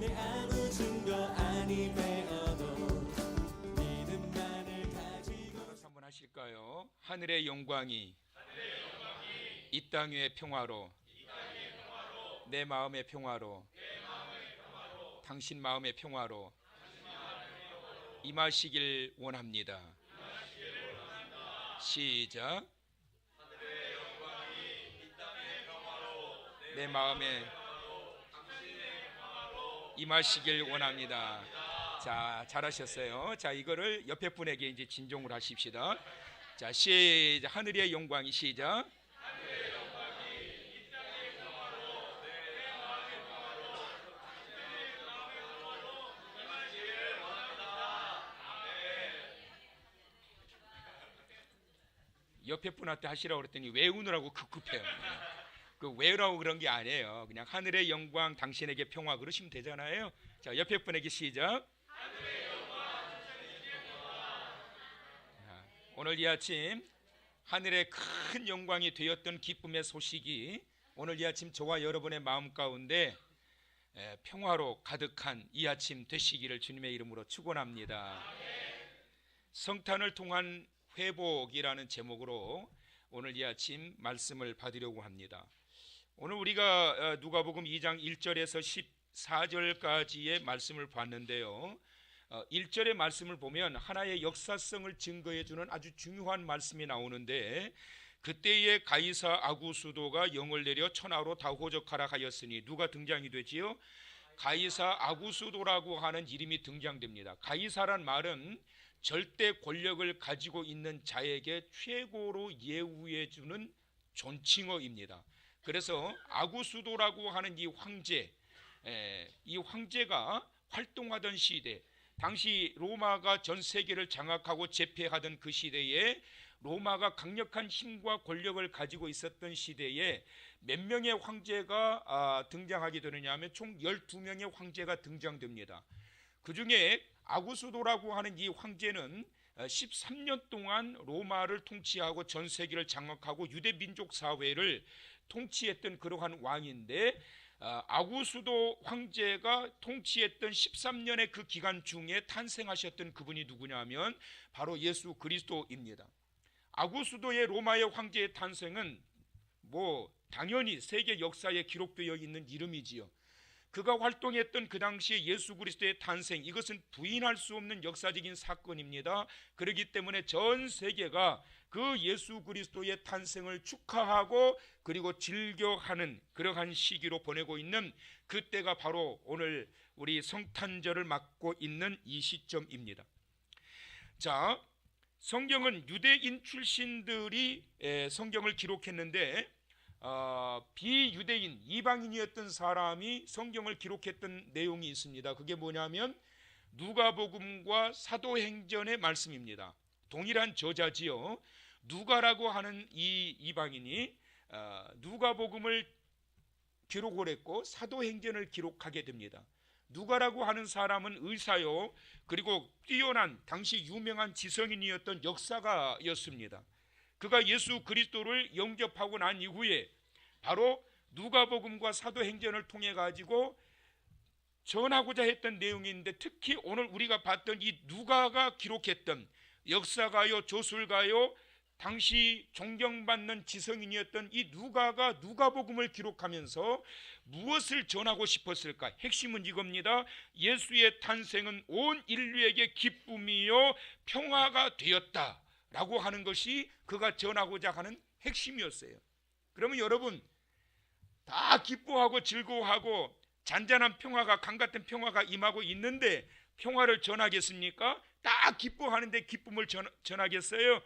은혜 아무 증거 아님에어도 믿음만을 가지고 한번 하실까요? 하늘의 영광이 이 땅 위의 평화로 내 마음의 평화로 당신 마음의 평화로 임하시길 원합니다. 시작. 내 마음에 임하시길 원합니다. 자, 잘하셨어요. 자, 이거를 옆에 분에게 이제 진종을 하십시다. 자, 시작. 하늘의 영광이 시작. 옆에 분한테 하시라고 그랬더니 외우느라고 급급해요. 그 외우라고 그런 게 아니에요. 그냥 하늘의 영광 당신에게 평화 그러시면 되잖아요. 자, 옆에 분에게 시작. 오늘 이 아침 하늘의 큰 영광이 되었던 기쁨의 소식이 오늘 이 아침 저와 여러분의 마음 가운데 평화로 가득한 이 아침 되시기를 주님의 이름으로 축원합니다. 성탄을 통한 회복이라는 제목으로 오늘 이 아침 말씀을 받으려고 합니다. 오늘 우리가 누가복음 2장 1절에서 14절까지의 말씀을 봤는데요. 1절의 말씀을 보면 하나의 역사성을 증거해 주는 아주 중요한 말씀이 나오는데, 그때의 가이사 아구수도가 영을 내려 천하로 다 호적하라 하였으니 누가 등장이 되지요? 가이사 아구수도라고 하는 이름이 등장됩니다. 가이사란 말은 절대 권력을 가지고 있는 자에게 최고로 예우해 주는 존칭어입니다. 그래서 아구수도라고 하는 이 황제가 활동하던 시대, 당시 로마가 전 세계를 장악하고 제패하던 그 시대에 로마가 강력한 힘과 권력을 가지고 있었던 시대에 몇 명의 황제가 등장하게 되느냐 하면 총 12명의 황제가 등장됩니다. 그 중에 아구수도라고 하는 이 황제는 13년 동안 로마를 통치하고 전 세계를 장악하고 유대 민족 사회를 통치했던 그러한 왕인데, 아구수도 황제가 통치했던 13년의 그 기간 중에 탄생하셨던 그분이 누구냐면 바로 예수 그리스도입니다. 아구수도의 로마의 황제의 탄생은 당연히 세계 역사에 기록되어 있는 이름이지요. 그가 활동했던 그 당시에 예수 그리스도의 탄생, 이것은 부인할 수 없는 역사적인 사건입니다. 그렇기 때문에 전 세계가 그 예수 그리스도의 탄생을 축하하고 그리고 즐겨하는 그러한 시기로 보내고 있는 그때가 바로 오늘 우리 성탄절을 맞고 있는 이 시점입니다. 자, 성경은 유대인 출신들이 성경을 기록했는데 비유대인 이방인이었던 사람이 성경을 기록했던 내용이 있습니다. 그게 뭐냐면 누가복음과 사도행전의 말씀입니다. 동일한 저자지요. 누가라고 하는 이 이방인이 누가복음을 기록을 했고 사도행전을 기록하게 됩니다. 누가라고 하는 사람은 의사요, 그리고 뛰어난 당시 유명한 지성인이었던 역사가였습니다. 그가 예수 그리스도를 영접하고 난 이후에 바로 누가복음과 사도행전을 통해 가지고 전하고자 했던 내용이 있는데, 특히 오늘 우리가 봤던 이 누가가 기록했던 역사가요, 조술가요, 당시 존경받는 지성인이었던 이 누가가 누가복음을 기록하면서 무엇을 전하고 싶었을까? 핵심은 이겁니다. 예수의 탄생은 온 인류에게 기쁨이요 평화가 되었다 라고 하는 것이 그가 전하고자 하는 핵심이었어요. 그러면 여러분, 다 기뻐하고 즐거워하고 잔잔한 평화가, 강같은 평화가 임하고 있는데 평화를 전하겠습니까? 다 기뻐하는데 기쁨을 전하겠어요?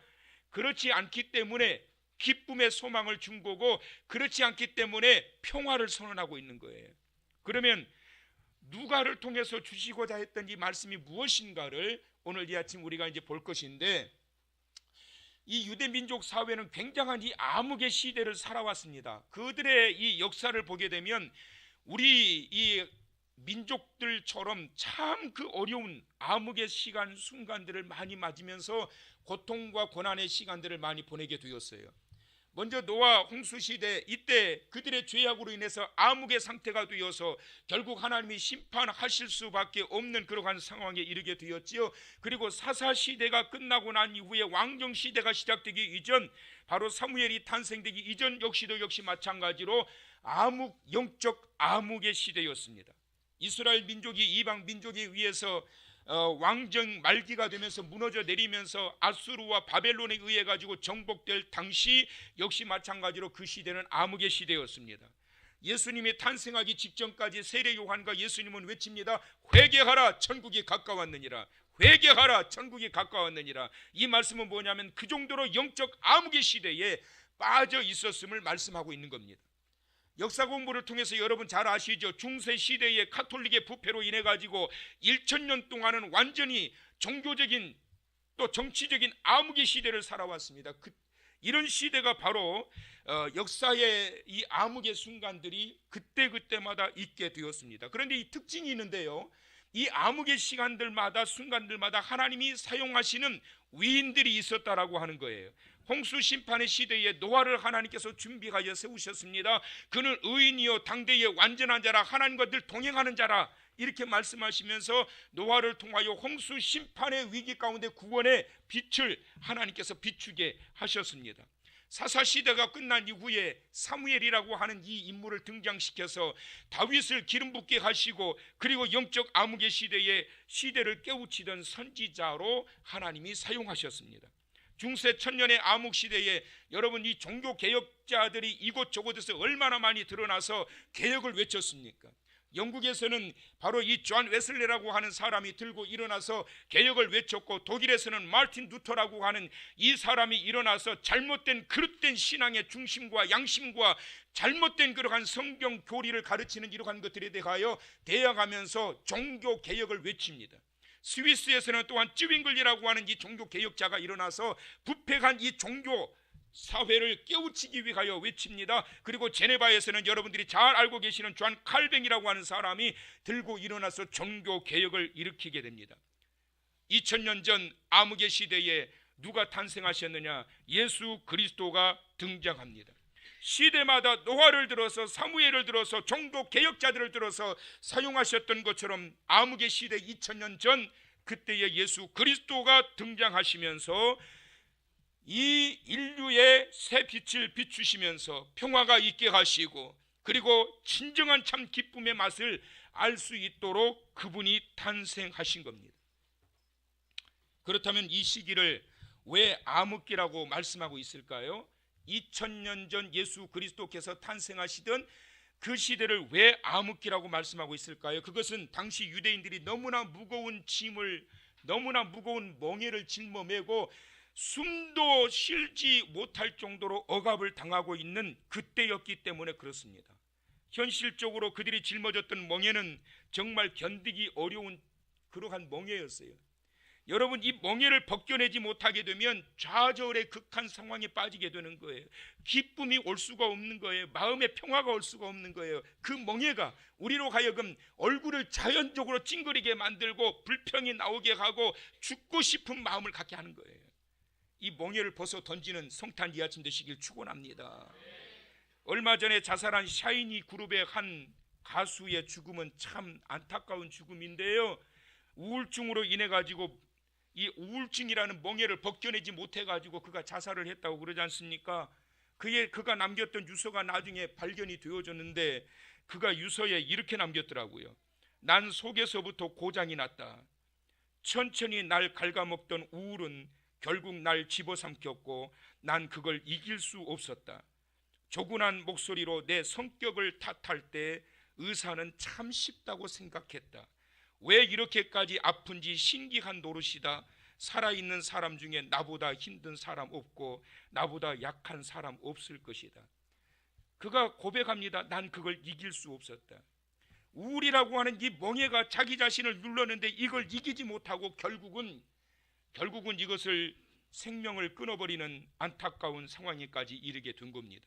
그렇지 않기 때문에 기쁨의 소망을 준 거고, 그렇지 않기 때문에 평화를 선언하고 있는 거예요. 그러면 누가를 통해서 주시고자 했던 이 말씀이 무엇인가를 오늘 이 아침 우리가 이제 볼 것인데, 이 유대민족 사회는 굉장한 이 암흑의 시대를 살아왔습니다. 그들의 이 역사를 보게 되면 우리 이 민족들처럼 참 그 어려운 암흑의 시간 순간들을 많이 맞으면서 고통과 고난의 시간들을 많이 보내게 되었어요. 먼저 노아 홍수 시대, 이때 그들의 죄악으로 인해서 암흑의 상태가 되어서 결국 하나님이 심판하실 수밖에 없는 그러한 상황에 이르게 되었지요. 그리고 사사 시대가 끝나고 난 이후에 왕정 시대가 시작되기 이전, 바로 사무엘이 탄생되기 이전 역시 마찬가지로 암흑, 영적 암흑의 시대였습니다. 이스라엘 민족이 이방 민족에 의해서 왕정 말기가 되면서 무너져 내리면서 아수르와 바벨론에 의해 가지고 정복될 당시 역시 마찬가지로 그 시대는 암흑의 시대였습니다. 예수님이 탄생하기 직전까지 세례 요한과 예수님은 외칩니다. 회개하라, 천국이 가까웠느니라. 회개하라, 천국이 가까웠느니라. 이 말씀은 뭐냐면 그 정도로 영적 암흑의 시대에 빠져 있었음을 말씀하고 있는 겁니다. 역사 공부를 통해서 여러분 잘 아시죠? 중세 시대의 카톨릭의 부패로 인해 가지고 1000년 동안은 완전히 종교적인 또 정치적인 암흑의 시대를 살아왔습니다. 이런 시대가 바로 역사의 이 암흑의 순간들이 그때마다 있게 되었습니다. 그런데 이 특징이 있는데요, 이 암흑의 시간들마다 순간들마다 하나님이 사용하시는 위인들이 있었다라고 하는 거예요. 홍수 심판의 시대에 노아를 하나님께서 준비하여 세우셨습니다. 그는 의인이요 당대의 완전한 자라, 하나님과 늘 동행하는 자라, 이렇게 말씀하시면서 노아를 통하여 홍수 심판의 위기 가운데 구원의 빛을 하나님께서 비추게 하셨습니다. 사사 시대가 끝난 이후에 사무엘이라고 하는 이 인물을 등장시켜서 다윗을 기름 붓게 하시고, 그리고 영적 암흑의 시대에 시대를 깨우치던 선지자로 하나님이 사용하셨습니다. 중세 천년의 암흑 시대에 여러분, 이 종교 개혁자들이 이곳저곳에서 얼마나 많이 드러나서 개혁을 외쳤습니까? 영국에서는 바로 이 존 웨슬레라고 하는 사람이 들고 일어나서 개혁을 외쳤고, 독일에서는 마르틴 루터라고 하는 이 사람이 일어나서 잘못된 그릇된 신앙의 중심과 양심과 잘못된 그러한 성경 교리를 가르치는 이러한 것들에 대하여 대항하면서 종교 개혁을 외칩니다. 스위스에서는 또한 쯔윙글리라고 하는 이 종교 개혁자가 일어나서 부패한 이 종교 사회를 깨우치기 위하여 외칩니다. 그리고 제네바에서는 여러분들이 잘 알고 계시는 존 칼뱅이라고 하는 사람이 들고 일어나서 종교 개혁을 일으키게 됩니다. 2000년 전 암흑의 시대에 누가 탄생하셨느냐? 예수 그리스도가 등장합니다. 시대마다 노아를 들어서 사무엘을 들어서 종교 개혁자들을 들어서 사용하셨던 것처럼 암흑의 시대 2000년 전 그때의 예수 그리스도가 등장하시면서 이 인류의 새 빛을 비추시면서 평화가 있게 하시고, 그리고 진정한 참 기쁨의 맛을 알 수 있도록 그분이 탄생하신 겁니다. 그렇다면 이 시기를 왜 암흑기라고 말씀하고 있을까요? 2000년 전 예수 그리스도께서 탄생하시던 그 시대를 왜 암흑기라고 말씀하고 있을까요? 그것은 당시 유대인들이 너무나 무거운 짐을, 너무나 무거운 멍에를 짊어매고 숨도 쉬지 못할 정도로 억압을 당하고 있는 그때였기 때문에 그렇습니다. 현실적으로 그들이 짊어졌던 멍에는 정말 견디기 어려운 그러한 멍에였어요. 여러분, 이 멍에를 벗겨내지 못하게 되면 좌절의 극한 상황에 빠지게 되는 거예요. 기쁨이 올 수가 없는 거예요. 마음의 평화가 올 수가 없는 거예요. 그 멍에가 우리로 하여금 얼굴을 자연적으로 찡그리게 만들고 불평이 나오게 하고 죽고 싶은 마음을 갖게 하는 거예요. 이 멍에를 벗어 던지는 성탄 이 아침 되시길 축원합니다. 얼마 전에 자살한 샤이니 그룹의 한 가수의 죽음은 참 안타까운 죽음인데요, 우울증으로 인해 가지고 이 우울증이라는 멍에를 벗겨내지 못해 가지고 그가 자살을 했다고 그러지 않습니까? 그가 남겼던 유서가 나중에 발견이 되어졌는데, 그가 유서에 이렇게 남겼더라고요. 난 속에서부터 고장이 났다. 천천히 날 갉아먹던 우울은 결국 날 집어삼켰고 난 그걸 이길 수 없었다. 조근한 목소리로 내 성격을 탓할 때 의사는 참 쉽다고 생각했다. 왜 이렇게까지 아픈지 신기한 노릇이다. 살아있는 사람 중에 나보다 힘든 사람 없고 나보다 약한 사람 없을 것이다. 그가 고백합니다. 난 그걸 이길 수 없었다. 우울이라고 하는 이 멍에가 자기 자신을 눌렀는데 이걸 이기지 못하고 결국은 이것을 생명을 끊어버리는 안타까운 상황에까지 이르게 된 겁니다.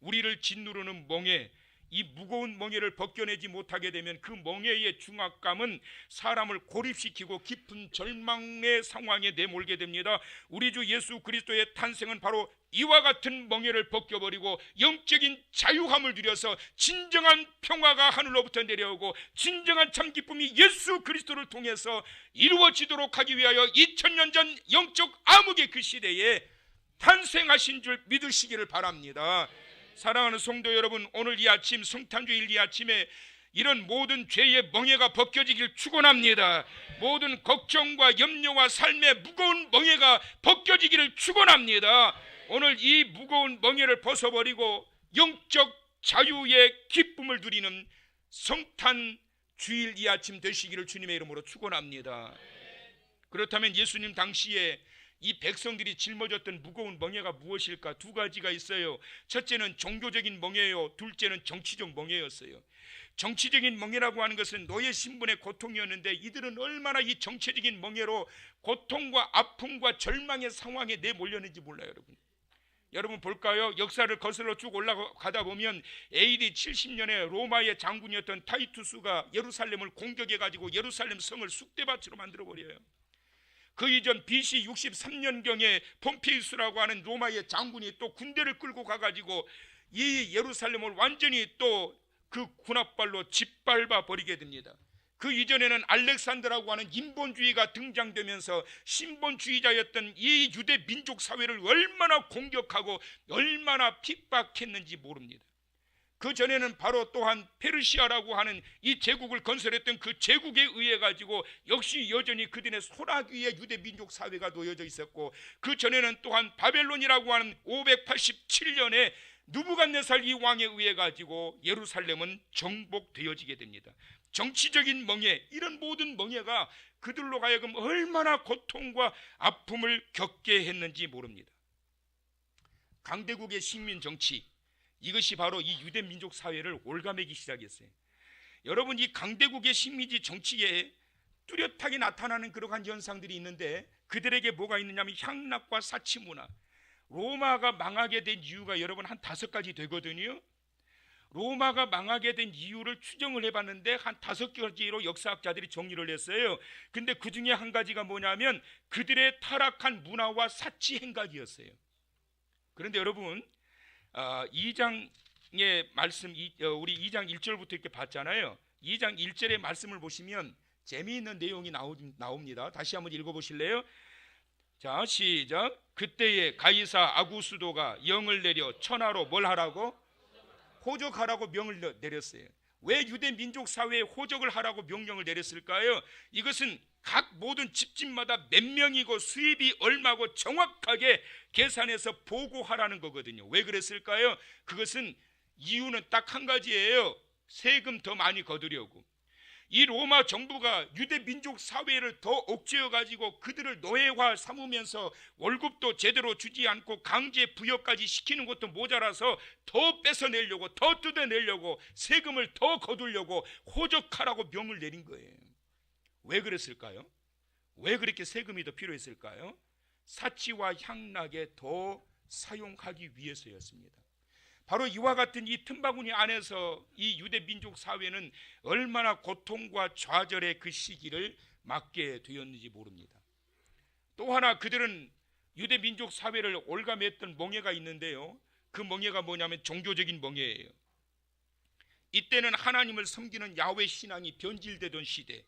우리를 짓누르는 멍에, 이 무거운 멍에를 벗겨내지 못하게 되면 그 멍에의 중압감은 사람을 고립시키고 깊은 절망의 상황에 내몰게 됩니다. 우리 주 예수 그리스도의 탄생은 바로 이와 같은 멍에를 벗겨버리고 영적인 자유함을 누려서 진정한 평화가 하늘로부터 내려오고 진정한 참 기쁨이 예수 그리스도를 통해서 이루어지도록 하기 위하여 2000년 전 영적 암흑의 그 시대에 탄생하신 줄 믿으시기를 바랍니다. 사랑하는 성도 여러분, 오늘 이 아침 성탄주일 이 아침에 이런 모든 죄의 멍에가 벗겨지길 축원합니다. 모든 걱정과 염려와 삶의 무거운 멍에가 벗겨지기를 축원합니다. 오늘 이 무거운 멍에를 벗어버리고 영적 자유의 기쁨을 누리는 성탄 주일 이 아침 되시기를 주님의 이름으로 축원합니다. 그렇다면 예수님 당시에 이 백성들이 짊어졌던 무거운 멍에가 무엇일까? 두 가지가 있어요. 첫째는 종교적인 멍에요, 둘째는 정치적 멍에였어요. 정치적인 멍에라고 하는 것은 노예 신분의 고통이었는데 이들은 얼마나 이 정치적인 멍에로 고통과 아픔과 절망의 상황에 내몰렸는지 몰라요. 여러분 볼까요? 역사를 거슬러 쭉 올라가다 보면 AD 70년에 로마의 장군이었던 타이투스가 예루살렘을 공격해가지고 예루살렘 성을 쑥대밭으로 만들어버려요. 그 이전 BC 63년경에 폼페이우스라고 하는 로마의 장군이 또 군대를 끌고 가가지고 이 예루살렘을 완전히 또 그 군합발로 짓밟아 버리게 됩니다. 그 이전에는 알렉산더라고 하는 인본주의가 등장되면서 신본주의자였던 이 유대 민족 사회를 얼마나 공격하고 얼마나 핍박했는지 모릅니다. 그 전에는 바로 또한 페르시아라고 하는 이 제국을 건설했던 그 제국에 의해 가지고 역시 여전히 그들의 소나기의 유대 민족 사회가 놓여져 있었고, 그 전에는 또한 바벨론이라고 하는 587년에 느부갓네살 이 왕에 의해 가지고 예루살렘은 정복되어지게 됩니다. 정치적인 멍에, 이런 모든 멍에가 그들로 하여금 얼마나 고통과 아픔을 겪게 했는지 모릅니다. 강대국의 식민 정치, 이것이 바로 이 유대 민족 사회를 올가매기 시작했어요. 여러분, 이 강대국의 식민지 정치에 뚜렷하게 나타나는 그러한 현상들이 있는데 그들에게 뭐가 있느냐면 향락과 사치 문화. 로마가 망하게 된 이유가 여러분 한 5가지 되거든요. 로마가 망하게 된 이유를 추정을 해봤는데 한 5가지로 역사학자들이 정리를 했어요. 근데 그 중에 한 가지가 뭐냐면 그들의 타락한 문화와 사치 행각이었어요. 그런데 여러분, 2장의 말씀, 우리 2장 1절부터 이렇게 봤잖아요. 2장 1절의 말씀을 보시면 재미있는 내용이 나옵니다. 다시 한번 읽어보실래요? 자, 시작. 그때에 가이사 아구스도가 영을 내려 천하로 뭘 하라고? 호적하라고 명을 내렸어요. 왜 유대 민족 사회에 호적을 하라고 명령을 내렸을까요? 이것은 각 모든 집집마다 몇 명이고 수입이 얼마고 정확하게 계산해서 보고하라는 거거든요. 왜 그랬을까요? 그것은 이유는 딱 한 가지예요. 세금 더 많이 거두려고. 이 로마 정부가 유대 민족 사회를 더 억제해 가지고 그들을 노예화 삼으면서 월급도 제대로 주지 않고 강제 부여까지 시키는 것도 모자라서 더 뺏어내려고, 더 뜯어내려고, 세금을 더 거두려고 호적하라고 명을 내린 거예요. 왜 그랬을까요? 왜 그렇게 세금이 더 필요했을까요? 사치와 향락에 더 사용하기 위해서였습니다. 바로 이와 같은 이 틈바구니 안에서 이 유대 민족 사회는 얼마나 고통과 좌절의 그 시기를 맞게 되었는지 모릅니다. 또 하나, 그들은 유대 민족 사회를 올가맸던 멍에가 있는데요. 그 멍에가 뭐냐면 종교적인 멍에예요. 이때는 하나님을 섬기는 야훼 신앙이 변질되던 시대,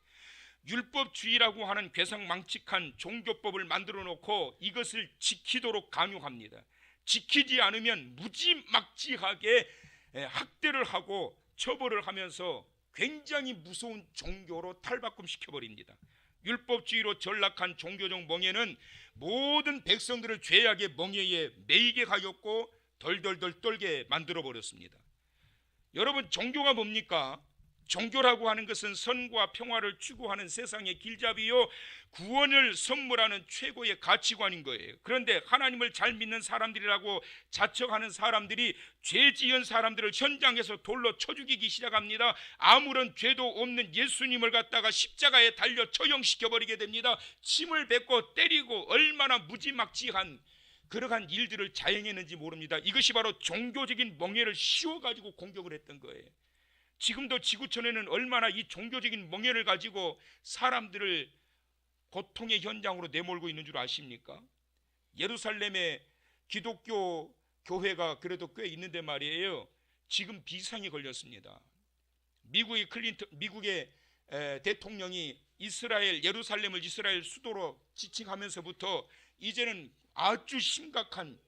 율법주의라고 하는 괴상망측한 종교법을 만들어 놓고 이것을 지키도록 강요합니다. 지키지 않으면 무지막지하게 학대를 하고 처벌을 하면서 굉장히 무서운 종교로 탈바꿈시켜버립니다. 율법주의로 전락한 종교적 멍에는 모든 백성들을 죄악의 멍에에 매이게 하였고 덜덜덜 떨게 만들어버렸습니다. 여러분, 종교가 뭡니까? 종교라고 하는 것은 선과 평화를 추구하는 세상의 길잡이요, 구원을 선물하는 최고의 가치관인 거예요. 그런데 하나님을 잘 믿는 사람들이라고 자청하는 사람들이 죄 지은 사람들을 현장에서 돌로 쳐 죽이기 시작합니다. 아무런 죄도 없는 예수님을 갖다가 십자가에 달려 처형시켜버리게 됩니다. 침을 뱉고 때리고 얼마나 무지막지한 그러한 일들을 자행했는지 모릅니다. 이것이 바로 종교적인 멍에를 씌워가지고 공격을 했던 거예요. 지금도 지구촌에는 얼마나 이 종교적인 멍에를 가지고 사람들을 고통의 현장으로 내몰고 있는 줄 아십니까? 예루살렘에 기독교 교회가 그래도 꽤 있는데 말이에요. 지금 비상이 걸렸습니다. 미국의 대통령이 예루살렘을 이스라엘 수도로 지칭하면서부터 이제는 아주 심각한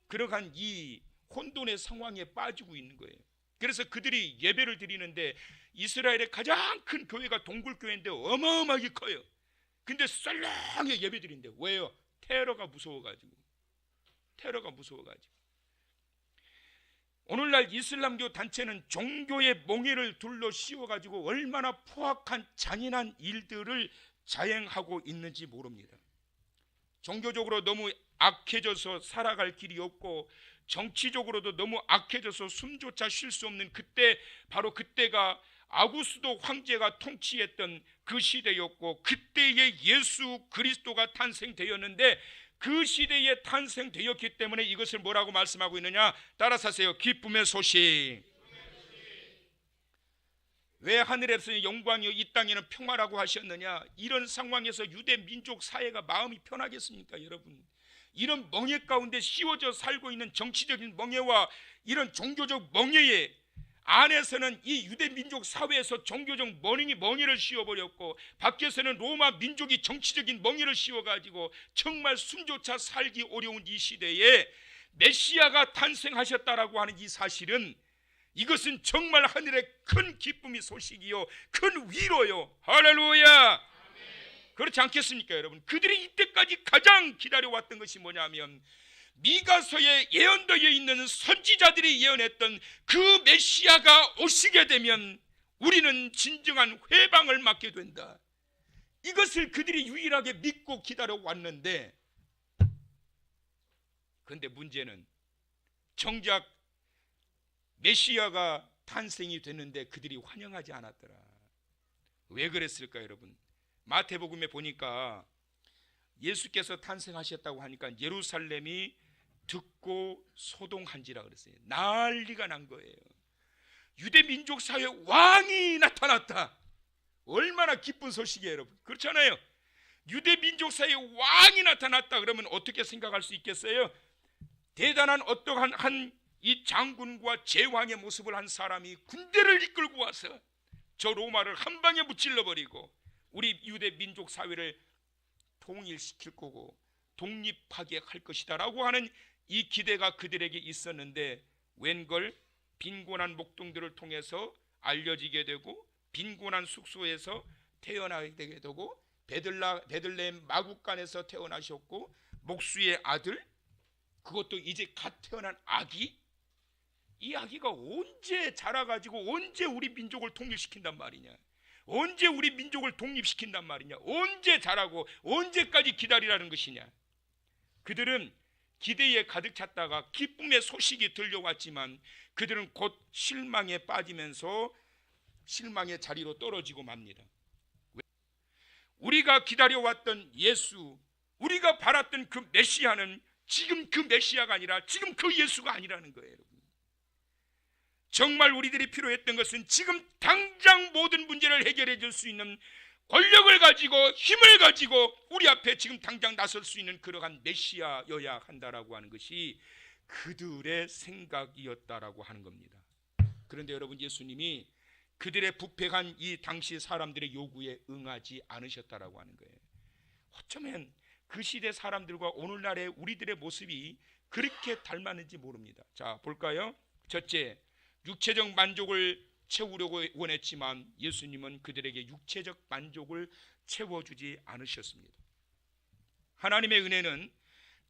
그러한 이 혼돈의 상황에 빠지고 있는 거예요. 그래서 그들이 예배를 드리는데 이스라엘의 가장 큰 교회가 동굴교회인데 어마어마하게 커요. 근데 썰렁하게 예배 드린대. 왜요? 테러가 무서워가지고. 오늘날 이슬람교 단체는 종교의 몽해를 둘러 씌워가지고 얼마나 포악한 잔인한 일들을 자행하고 있는지 모릅니다. 종교적으로 너무 악해져서 살아갈 길이 없고 정치적으로도 너무 악해져서 숨조차 쉴 수 없는 그때, 바로 그때가 아구스도 황제가 통치했던 그 시대였고, 그때에 예수 그리스도가 탄생되었는데 그 시대에 탄생되었기 때문에 이것을 뭐라고 말씀하고 있느냐? 따라서 하세요. 기쁨의 소식. 왜 하늘에서는 영광이요 이 땅에는 평화라고 하셨느냐? 이런 상황에서 유대 민족 사회가 마음이 편하겠습니까, 여러분? 이런 멍해 가운데 씌워져 살고 있는 정치적인 멍해와 이런 종교적 멍해에 안에서는 이 유대 민족 사회에서 종교적 멍해를 씌워버렸고, 밖에서는 로마 민족이 정치적인 멍해를 씌워가지고 정말 숨조차 살기 어려운 이 시대에 메시아가 탄생하셨다라고 하는 이 사실은, 이것은 정말 하늘의 큰 기쁨이 소식이요 큰 위로요. 할렐루야. 그렇지 않겠습니까, 여러분? 그들이 이때까지 가장 기다려왔던 것이 뭐냐면, 미가서에 예언되어 있는 선지자들이 예언했던 그 메시아가 오시게 되면 우리는 진정한 회방을 맞게 된다. 이것을 그들이 유일하게 믿고 기다려왔는데, 그런데 문제는 정작 메시아가 탄생이 됐는데 그들이 환영하지 않았더라. 왜 그랬을까, 여러분? 마태복음에 보니까 예수께서 탄생하셨다고 하니까 예루살렘이 듣고 소동한지라 그랬어요. 난리가 난 거예요. 유대 민족 사회에 왕이 나타났다. 얼마나 기쁜 소식이에요, 여러분. 그렇잖아요. 유대 민족 사회에 왕이 나타났다 그러면 어떻게 생각할 수 있겠어요? 대단한 어떠한 이 장군과 제왕의 모습을 한 사람이 군대를 이끌고 와서 저 로마를 한 방에 무찔러 버리고 우리 유대 민족 사회를 통일시킬 거고 독립하게 할 것이다 라고 하는 이 기대가 그들에게 있었는데, 웬걸 빈곤한 목동들을 통해서 알려지게 되고 빈곤한 숙소에서 태어나게 되고 베들레헴 마구간에서 태어나셨고, 목수의 아들, 그것도 이제 갓 태어난 아기, 이 아기가 언제 자라가지고 언제 우리 민족을 통일시킨단 말이냐? 언제 우리 민족을 독립시킨단 말이냐? 언제 자라고 언제까지 기다리라는 것이냐? 그들은 기대에 가득 찼다가 기쁨의 소식이 들려왔지만 그들은 곧 실망에 빠지면서 실망의 자리로 떨어지고 맙니다. 우리가 기다려왔던 예수, 우리가 바랐던 그 메시아는 지금 그 메시아가 아니라 지금 그 예수가 아니라는 거예요. 정말 우리들이 필요했던 것은 지금 당장 모든 문제를 해결해 줄 수 있는 권력을 가지고 힘을 가지고 우리 앞에 지금 당장 나설 수 있는 그러한 메시아여야 한다라고 하는 것이 그들의 생각이었다라고 하는 겁니다. 그런데 여러분, 예수님이 그들의 부패한 이 당시 사람들의 요구에 응하지 않으셨다라고 하는 거예요. 어쩌면 그 시대 사람들과 오늘날의 우리들의 모습이 그렇게 닮았는지 모릅니다. 자, 볼까요? 첫째, 육체적 만족을 채우려고 원했지만 예수님은 그들에게 육체적 만족을 채워주지 않으셨습니다. 하나님의 은혜는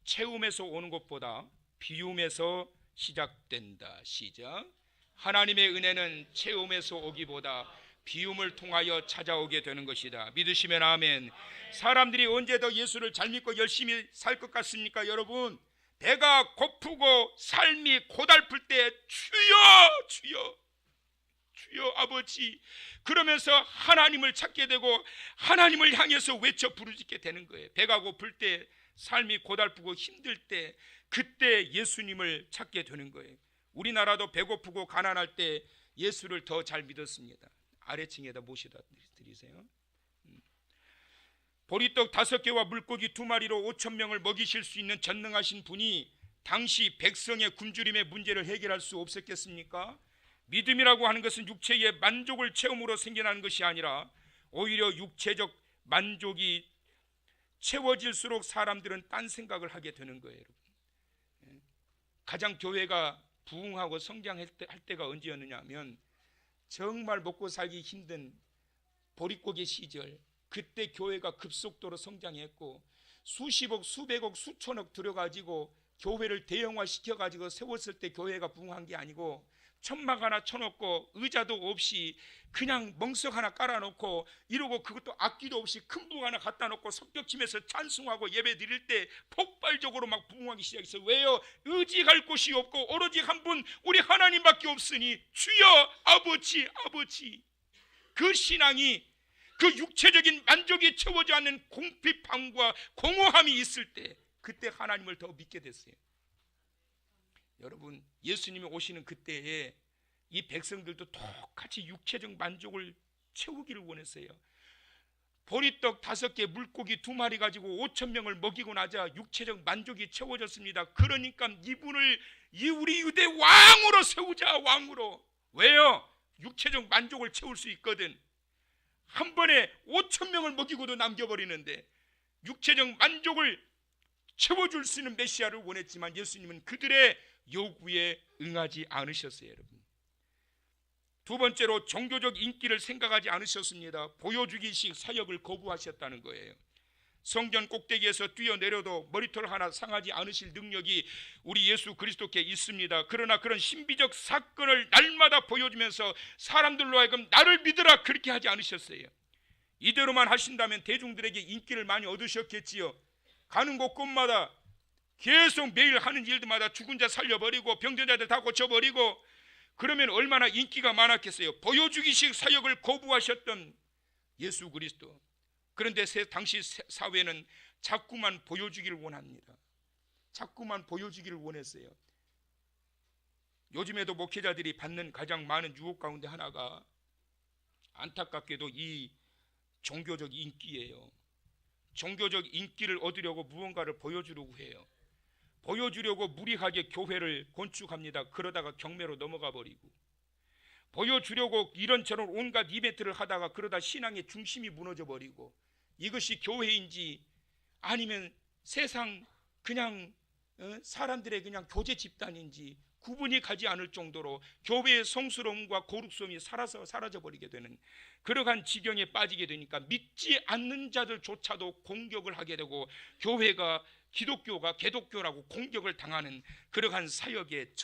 채움에서 오는 것보다 비움에서 시작된다. 시작. 하나님의 은혜는 채움에서 오기보다 비움을 통하여 찾아오게 되는 것이다. 믿으시면 아멘. 사람들이 언제 더 예수를 잘 믿고 열심히 살 것 같습니까, 여러분? 배가 고프고 삶이 고달플 때 주여 주여 주여 아버지 그러면서 하나님을 찾게 되고 하나님을 향해서 외쳐 부르짖게 되는 거예요. 배가 고플 때, 삶이 고달프고 힘들 때, 그때 예수님을 찾게 되는 거예요. 우리나라도 배고프고 가난할 때 예수를 더 잘 믿었습니다. 아래층에다 모셔다 드리세요. 보리떡 5개와 물고기 2마리로 5,000명을 먹이실 수 있는 전능하신 분이 당시 백성의 굶주림의 문제를 해결할 수 없었겠습니까? 믿음이라고 하는 것은 육체의 만족을 체험으로 생겨나는 것이 아니라 오히려 육체적 만족이 채워질수록 사람들은 딴 생각을 하게 되는 거예요. 여러분. 가장 교회가 부흥하고 성장할 때가 언제였느냐 하면 정말 먹고 살기 힘든 보릿고개 시절, 그때 교회가 급속도로 성장했고 수십억, 수백억, 수천억 들여가지고 교회를 대형화시켜가지고 세웠을 때 교회가 부흥한 게 아니고 천막 하나 쳐놓고 의자도 없이 그냥 멍석 하나 깔아놓고 이러고 그것도 악기도 없이 큰 부흥 하나 갖다 놓고 성벽치면서 찬송하고 예배 드릴 때 폭발적으로 막 부흥하기 시작했어요. 왜요? 의지할 곳이 없고 오로지 한 분 우리 하나님밖에 없으니 주여 아버지 아버지. 그 신앙이 그 육체적인 만족이 채워지 않는 공핍함과 공허함이 있을 때 그때 하나님을 더 믿게 됐어요. 여러분, 예수님이 오시는 그때에 이 백성들도 똑같이 육체적 만족을 채우기를 원했어요. 보리떡 5개, 물고기 2마리 가지고 5,000명을 먹이고 나자 육체적 만족이 채워졌습니다. 그러니까 이분을 우리 유대 왕으로 세우자. 왕으로. 왜요? 육체적 만족을 채울 수 있거든. 한 번에 5,000명을 먹이고도 남겨버리는데 육체적 만족을 채워줄 수 있는 메시아를 원했지만 예수님은 그들의 요구에 응하지 않으셨어요. 여러분. 두 번째로 종교적 인기를 생각하지 않으셨습니다. 보여주기식 사역을 거부하셨다는 거예요. 성전 꼭대기에서 뛰어내려도 머리털 하나 상하지 않으실 능력이 우리 예수 그리스도께 있습니다. 그러나 그런 신비적 사건을 날마다 보여주면서 사람들로 하여금 나를 믿으라 그렇게 하지 않으셨어요. 이대로만 하신다면 대중들에게 인기를 많이 얻으셨겠지요. 가는 곳곳마다 계속 매일 하는 일들마다 죽은 자 살려버리고 병든 자들 다 고쳐버리고 그러면 얼마나 인기가 많았겠어요. 보여주기식 사역을 거부하셨던 예수 그리스도. 그런데 당시 사회는 자꾸만 보여주기를 원합니다. 자꾸만 보여주기를 원했어요. 요즘에도 목회자들이 받는 가장 많은 유혹 가운데 하나가 안타깝게도 이 종교적 인기예요. 종교적 인기를 얻으려고 무언가를 보여주려고 해요. 보여주려고 무리하게 교회를 건축합니다. 그러다가 경매로 넘어가 버리고 보여주려고 이런저런 온갖 이벤트를 하다가 그러다 신앙의 중심이 무너져 버리고 이것이 교회인지 아니면 세상 그냥 사람들의 그냥 교제 집단인지 구분이 가지 않을 정도로 교회의 성스러움과 거룩성이 사라져 버리게 되는 그러한 지경에 빠지게 되니까 믿지 않는 자들조차도 공격을 하게 되고 교회가 기독교가 개독교라고 공격을 당하는 그러한 사역의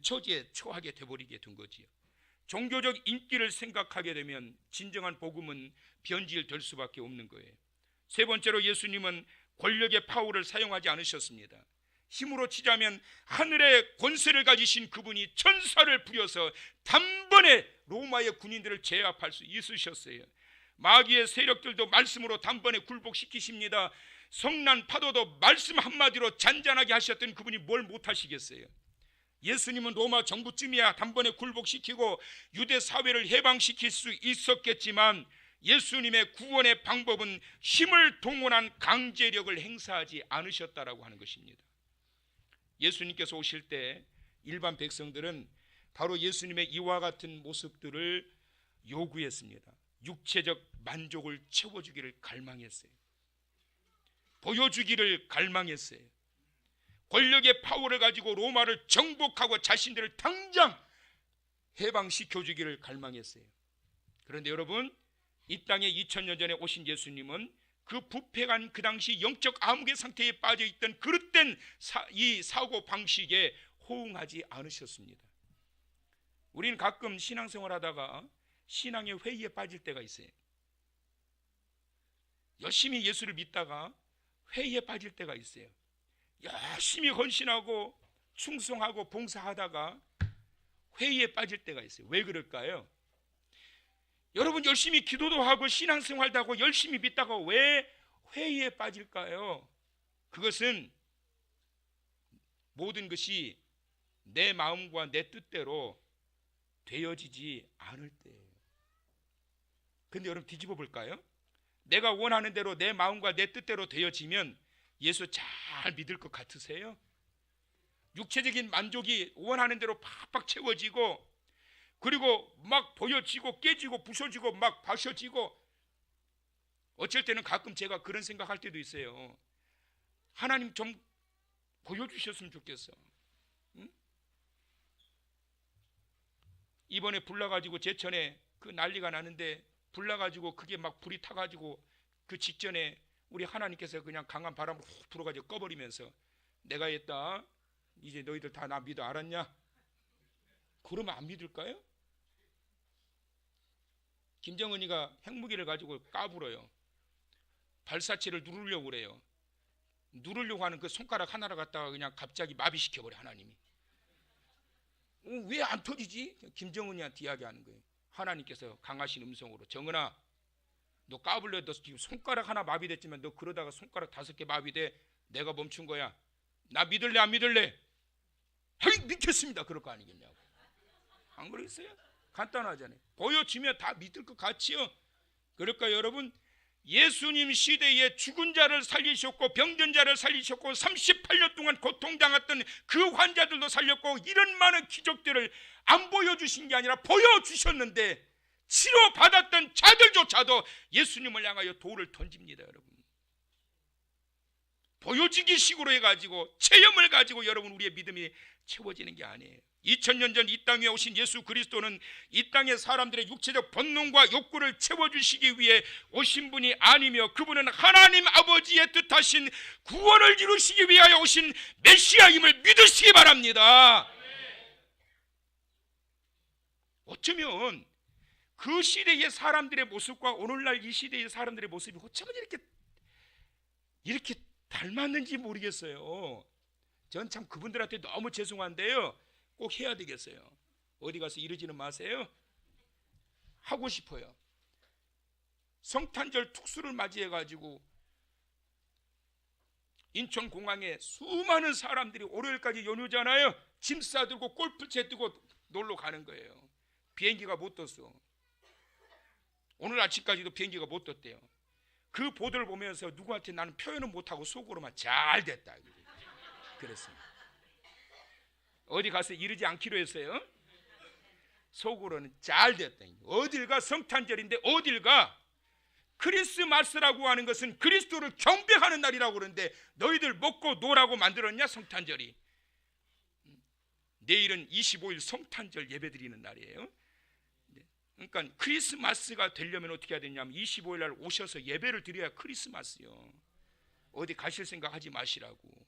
처지에 처하게 되어버리게 된 거지요. 종교적 인기를 생각하게 되면 진정한 복음은 변질될 수밖에 없는 거예요. 세 번째로 예수님은 권력의 파워를 사용하지 않으셨습니다. 힘으로 치자면 하늘의 권세를 가지신 그분이 천사를 부려서 단번에 로마의 군인들을 제압할 수 있으셨어요. 마귀의 세력들도 말씀으로 단번에 굴복시키십니다. 성난 파도도 말씀 한마디로 잔잔하게 하셨던 그분이 뭘 못하시겠어요. 예수님은 로마 정부쯤이야 단번에 굴복시키고 유대 사회를 해방시킬 수 있었겠지만 예수님의 구원의 방법은 힘을 동원한 강제력을 행사하지 않으셨다라고 하는 것입니다. 예수님께서 오실 때 일반 백성들은 바로 예수님의 이와 같은 모습들을 요구했습니다. 육체적 만족을 채워주기를 갈망했어요. 보여주기를 갈망했어요. 권력의 파워를 가지고 로마를 정복하고 자신들을 당장 해방시켜주기를 갈망했어요. 그런데 여러분, 이 땅에 2000년 전에 오신 예수님은 그 부패한 그 당시 영적 암흑의 상태에 빠져있던 그릇된 이 사고 방식에 호응하지 않으셨습니다. 우리는 가끔 신앙생활 하다가 신앙의 회의에 빠질 때가 있어요. 열심히 예수를 믿다가 회의에 빠질 때가 있어요. 열심히 헌신하고 충성하고 봉사하다가 회의에 빠질 때가 있어요. 왜 그럴까요? 여러분, 열심히 기도도 하고 신앙생활도 하고 열심히 믿다가 왜 회의에 빠질까요? 그것은 모든 것이 내 마음과 내 뜻대로 되어지지 않을 때예요. 근데 여러분 뒤집어 볼까요? 내가 원하는 대로 내 마음과 내 뜻대로 되어지면 예수 잘 믿을 것 같으세요? 육체적인 만족이 원하는 대로 팍팍 채워지고, 그리고 막 보여지고 깨지고 부서지고 막 바셔지고, 어쩔 때는 가끔 제가 그런 생각할 때도 있어요. 하나님 좀 보여주셨으면 좋겠어. 응? 이번에 불나가지고 제천에 그 난리가 나는데, 불나가지고 그게 막 불이 타가지고 그 직전에 우리 하나님께서 그냥 강한 바람을 훅 불어가지고 꺼버리면서 내가 했다, 이제 너희들 다 나 믿어 알았냐? 그러면 안 믿을까요? 김정은이가 핵무기를 가지고 까불어요. 발사체를 누르려고 그래요. 누르려고 하는 그 손가락 하나를 갖다가 그냥 갑자기 마비시켜버려 하나님이. 왜 안 터지지? 김정은이한테 이야기하는 거예요. 하나님께서 강하신 음성으로, 정은아, 너 까불려. 너 지금 손가락 하나 마비됐지만 너 그러다가 손가락 5개 마비돼. 내가 멈춘 거야. 나 믿을래 안 믿을래? 하긴 믿겠습니다. 그럴 거 아니겠냐고. 안 그러겠어요? 간단하잖아요. 보여주면 다 믿을 것 같지요. 그러니까 여러분, 예수님 시대에 죽은 자를 살리셨고 병든 자를 살리셨고 38년 동안 고통당했던 그 환자들도 살렸고, 이런 많은 기적들을 안 보여주신 게 아니라 보여주셨는데 치료받았던 자들조차도 예수님을 향하여 돌을 던집니다. 여러분, 보여지기 식으로 해가지고 체험을 가지고 여러분 우리의 믿음이 채워지는 게 아니에요. 2000년 전 이 땅에 오신 예수 그리스도는 이 땅의 사람들의 육체적 본능과 욕구를 채워주시기 위해 오신 분이 아니며, 그분은 하나님 아버지의 뜻하신 구원을 이루시기 위하여 오신 메시아임을 믿으시기 바랍니다. 어쩌면 그 시대의 사람들의 모습과 오늘날 이 시대의 사람들의 모습이 어쩌면 이렇게 닮았는지 모르겠어요. 전 참 그분들한테 너무 죄송한데요, 꼭 해야 되겠어요. 어디 가서 이러지는 마세요. 하고 싶어요. 성탄절 특수를 맞이해 가지고 인천공항에 수많은 사람들이 월요일까지 연휴잖아요. 짐 싸들고 골프채 들고 놀러 가는 거예요. 비행기가 못 떴어. 오늘 아침까지도 비행기가 못 떴대요. 그 보도를 보면서 누구한테 나는 표현은 못하고 속으로만 잘 됐다 그랬습니다. 어디 가서 이러지 않기로 했어요. 속으로는 잘 됐다. 어딜 가? 성탄절인데 어딜 가? 크리스마스라고 하는 것은 그리스도를 경배하는 날이라고 그러는데 너희들 먹고 노라고 만들었냐? 성탄절이. 내일은 25일 성탄절 예배 드리는 날이에요. 그러니까 크리스마스가 되려면 어떻게 해야 되냐면 25일 날 오셔서 예배를 드려야 크리스마스요. 어디 가실 생각 하지 마시라고.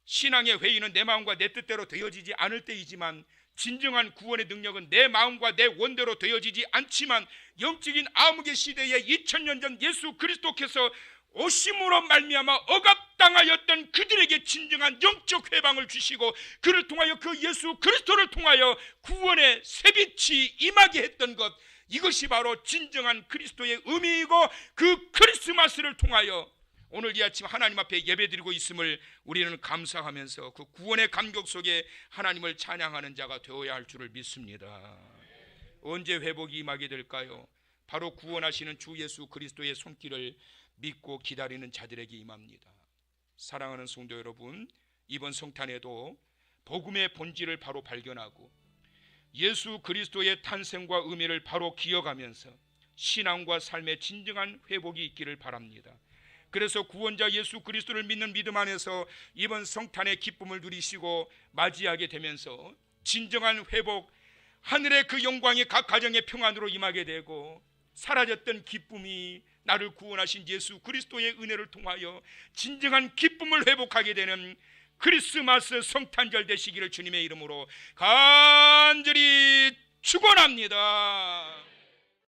신앙의 회의는 내 마음과 내 뜻대로 되어지지 않을 때이지만, 진정한 구원의 능력은 내 마음과 내 원대로 되어지지 않지만, 영적인 암흑의 시대에 2000년 전 예수 그리스도께서 오심으로 말미암아 억압당하였던 그들에게 진정한 영적 회방을 주시고, 그를 통하여 그 예수 그리스도를 통하여 구원의 새빛이 임하게 했던 것, 이것이 바로 진정한 그리스도의 의미이고, 그 크리스마스를 통하여 오늘 이 아침 하나님 앞에 예배드리고 있음을 우리는 감사하면서 그 구원의 감격 속에 하나님을 찬양하는 자가 되어야 할 줄을 믿습니다. 언제 회복이 임하게 될까요? 바로 구원하시는 주 예수 그리스도의 손길을 믿고 기다리는 자들에게 임합니다. 사랑하는 성도 여러분, 이번 성탄에도 복음의 본질을 바로 발견하고 예수 그리스도의 탄생과 의미를 바로 기억하면서 신앙과 삶의 진정한 회복이 있기를 바랍니다. 그래서 구원자 예수 그리스도를 믿는 믿음 안에서 이번 성탄의 기쁨을 누리시고 맞이하게 되면서 진정한 회복, 하늘의 그 영광이 각 가정의 평안으로 임하게 되고, 사라졌던 기쁨이 나를 구원하신 예수 그리스도의 은혜를 통하여 진정한 기쁨을 회복하게 되는 크리스마스 성탄절 되시기를 주님의 이름으로 간절히 축원합니다.